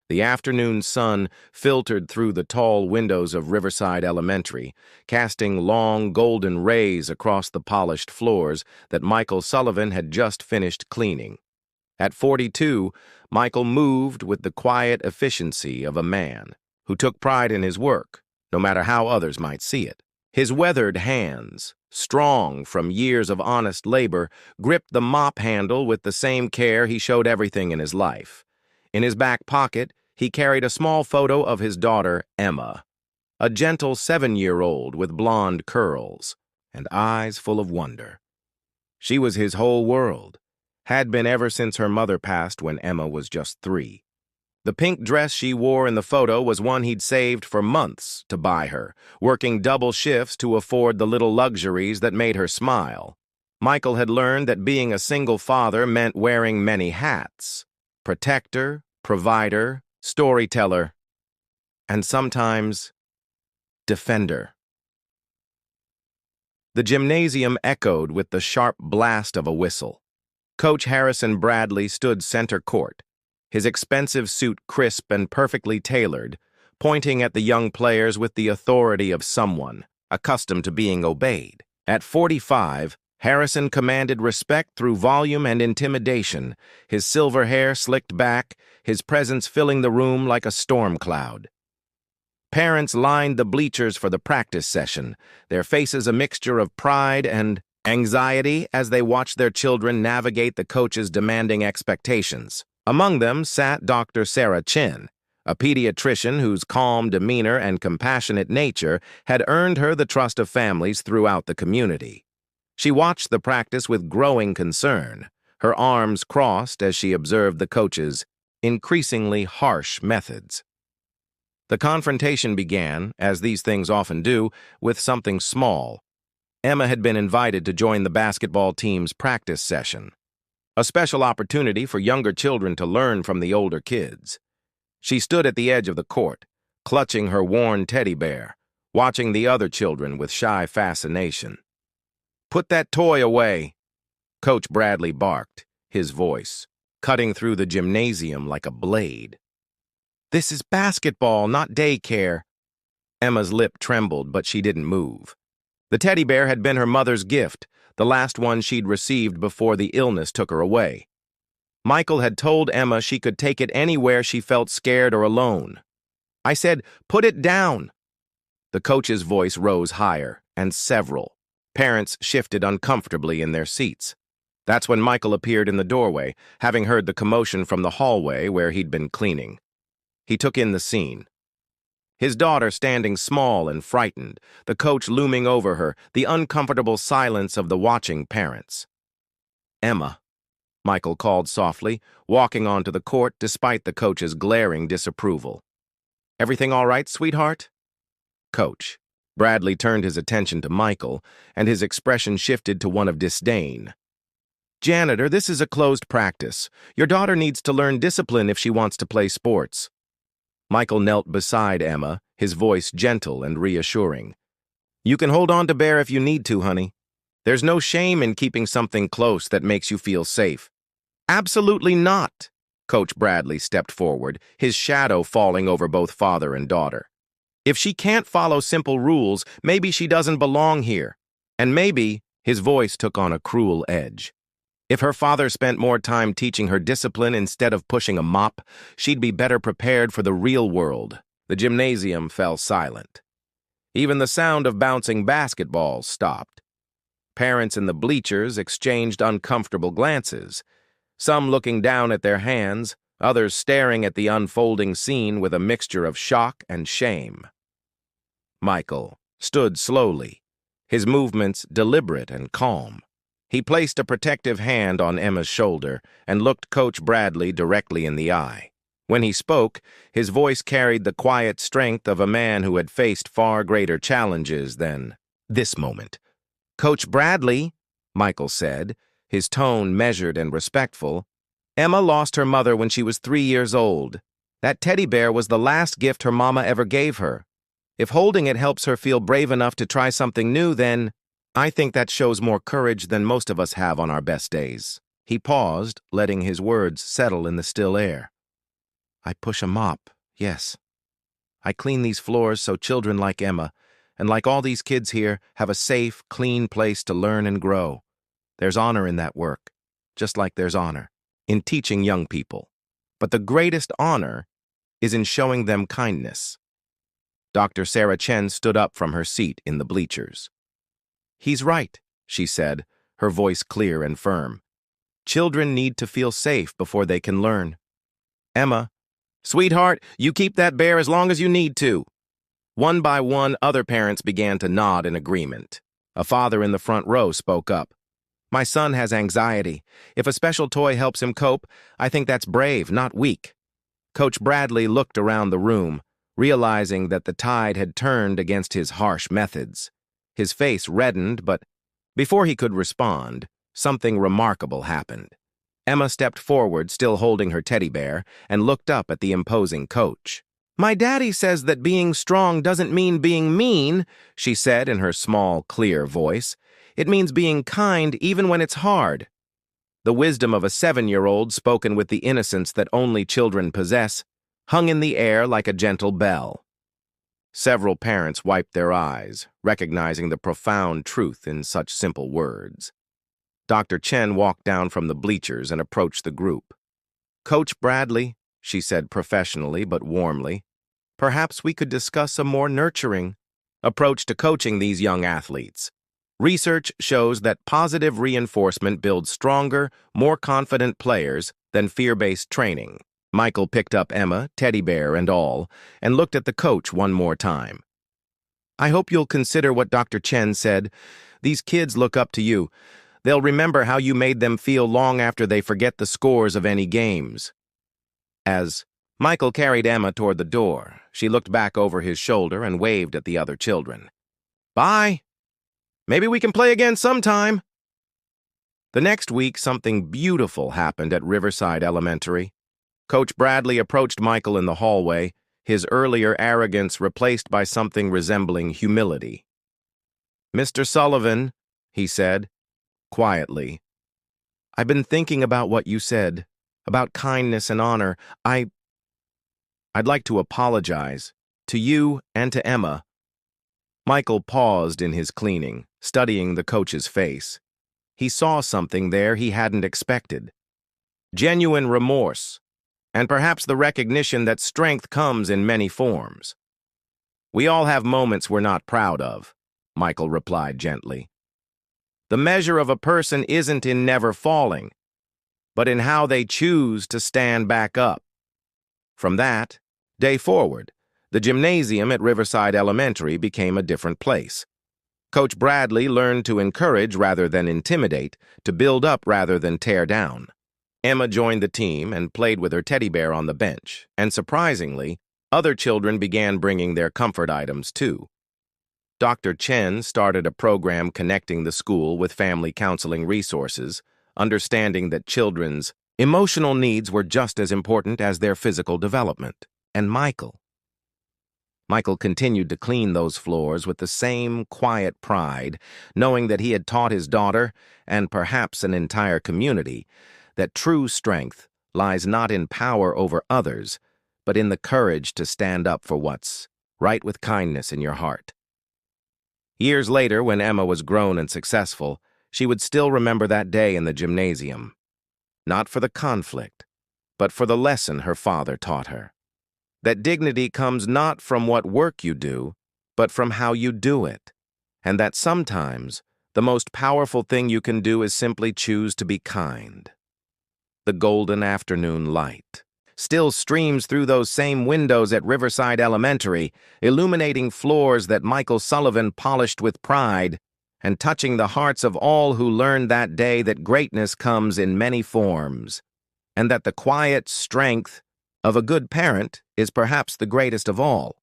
The afternoon sun filtered through the tall windows of Riverside Elementary, casting long golden rays across the polished floors that Michael Sullivan had just finished cleaning. At 42, Michael moved with the quiet efficiency of a man who took pride in his work, no matter how others might see it. His weathered hands, strong from years of honest labor, gripped the mop handle with the same care he showed everything in his life. In his back pocket, he carried a small photo of his daughter, Emma, a gentle 7-year-old with blonde curls and eyes full of wonder. She was his whole world, had been ever since her mother passed when Emma was just 3. The pink dress she wore in the photo was one he'd saved for months to buy her, working double shifts to afford the little luxuries that made her smile. Michael had learned that being a single father meant wearing many hats: protector, provider, storyteller, and sometimes defender. The gymnasium echoed with the sharp blast of a whistle. Coach Harrison Bradley stood center court, his expensive suit crisp and perfectly tailored, pointing at the young players with the authority of someone accustomed to being obeyed. At 45, Harrison commanded respect through volume and intimidation, his silver hair slicked back, his presence filling the room like a storm cloud. Parents lined the bleachers for the practice session, their faces a mixture of pride and anxiety as they watched their children navigate the coach's demanding expectations. Among them sat Dr. Sarah Chin, a pediatrician whose calm demeanor and compassionate nature had earned her the trust of families throughout the community. She watched the practice with growing concern, her arms crossed as she observed the coach's increasingly harsh methods. The confrontation began, as these things often do, with something small. Emma had been invited to join the basketball team's practice session, a special opportunity for younger children to learn from the older kids. She stood at the edge of the court, clutching her worn teddy bear, watching the other children with shy fascination. "Put that toy away," Coach Bradley barked, his voice cutting through the gymnasium like a blade. "This is basketball, not daycare." Emma's lip trembled, but she didn't move. The teddy bear had been her mother's gift, the last one she'd received before the illness took her away. Michael had told Emma she could take it anywhere she felt scared or alone. "I said, put it down." The coach's voice rose higher, and several parents shifted uncomfortably in their seats. That's when Michael appeared in the doorway, having heard the commotion from the hallway where he'd been cleaning. He took in the scene. His daughter standing small and frightened, the coach looming over her, the uncomfortable silence of the watching parents. "Emma," Michael called softly, walking onto the court despite the coach's glaring disapproval. "Everything all right, sweetheart?" "Coach." Bradley turned his attention to Michael, and his expression shifted to one of disdain. "Janitor, this is a closed practice. Your daughter needs to learn discipline if she wants to play sports." Michael knelt beside Emma, his voice gentle and reassuring. "You can hold on to Bear if you need to, honey. There's no shame in keeping something close that makes you feel safe." "Absolutely not." Coach Bradley stepped forward, his shadow falling over both father and daughter. "If she can't follow simple rules, maybe she doesn't belong here. And maybe," his voice took on a cruel edge, "if her father spent more time teaching her discipline instead of pushing a mop, she'd be better prepared for the real world." The gymnasium fell silent. Even the sound of bouncing basketballs stopped. Parents in the bleachers exchanged uncomfortable glances, some looking down at their hands, others staring at the unfolding scene with a mixture of shock and shame. Michael stood slowly, his movements deliberate and calm. He placed a protective hand on Emma's shoulder and looked Coach Bradley directly in the eye. When he spoke, his voice carried the quiet strength of a man who had faced far greater challenges than this moment. "Coach Bradley," Michael said, his tone measured and respectful, "Emma lost her mother when she was 3 years old. That teddy bear was the last gift her mama ever gave her. If holding it helps her feel brave enough to try something new, then I think that shows more courage than most of us have on our best days." He paused, letting his words settle in the still air. I push a mop, yes. I clean these floors so children like Emma, and like all these kids here, have a safe, clean place to learn and grow. There's honor in that work, just like there's honor in teaching young people. But the greatest honor is in showing them kindness. Dr. Sarah Chen stood up from her seat in the bleachers. He's right, she said, her voice clear and firm. Children need to feel safe before they can learn. Emma, sweetheart, you keep that bear as long as you need to. One by one, other parents began to nod in agreement. A father in the front row spoke up. My son has anxiety. If a special toy helps him cope, I think that's brave, not weak. Coach Bradley looked around the room, realizing that the tide had turned against his harsh methods. His face reddened, but before he could respond, something remarkable happened. Emma stepped forward, still holding her teddy bear, and looked up at the imposing coach. My daddy says that being strong doesn't mean being mean, she said in her small, clear voice. It means being kind even when it's hard. The wisdom of a 7-year-old, spoken with the innocence that only children possess, hung in the air like a gentle bell. Several parents wiped their eyes, recognizing the profound truth in such simple words. Dr. Chen walked down from the bleachers and approached the group. Coach Bradley, she said professionally but warmly, perhaps we could discuss a more nurturing approach to coaching these young athletes. Research shows that positive reinforcement builds stronger, more confident players than fear-based training. Michael picked up Emma, teddy bear and all, and looked at the coach one more time. I hope you'll consider what Dr. Chen said. These kids look up to you. They'll remember how you made them feel long after they forget the scores of any games. As Michael carried Emma toward the door, she looked back over his shoulder and waved at the other children. Bye! Maybe we can play again sometime. The next week, something beautiful happened at Riverside Elementary. Coach Bradley approached Michael in the hallway, his earlier arrogance replaced by something resembling humility. Mr. Sullivan, he said, quietly, I've been thinking about what you said, about kindness and honor. I'd like to apologize, to you and to Emma. Michael paused in his cleaning, studying the coach's face. He saw something there he hadn't expected. Genuine remorse, and perhaps the recognition that strength comes in many forms. We all have moments we're not proud of, Michael replied gently. The measure of a person isn't in never falling, but in how they choose to stand back up. From that day forward, the gymnasium at Riverside Elementary became a different place. Coach Bradley learned to encourage rather than intimidate, to build up rather than tear down. Emma joined the team and played with her teddy bear on the bench, and surprisingly, other children began bringing their comfort items too. Dr. Chen started a program connecting the school with family counseling resources, understanding that children's emotional needs were just as important as their physical development. And Michael continued to clean those floors with the same quiet pride, knowing that he had taught his daughter, and perhaps an entire community, that true strength lies not in power over others, but in the courage to stand up for what's right with kindness in your heart. Years later, when Emma was grown and successful, she would still remember that day in the gymnasium. Not for the conflict, but for the lesson her father taught her. That dignity comes not from what work you do, but from how you do it. And that sometimes the most powerful thing you can do is simply choose to be kind. The golden afternoon light still streams through those same windows at Riverside Elementary, illuminating floors that Michael Sullivan polished with pride, and touching the hearts of all who learned that day that greatness comes in many forms, and that the quiet strength of a good parent is perhaps the greatest of all.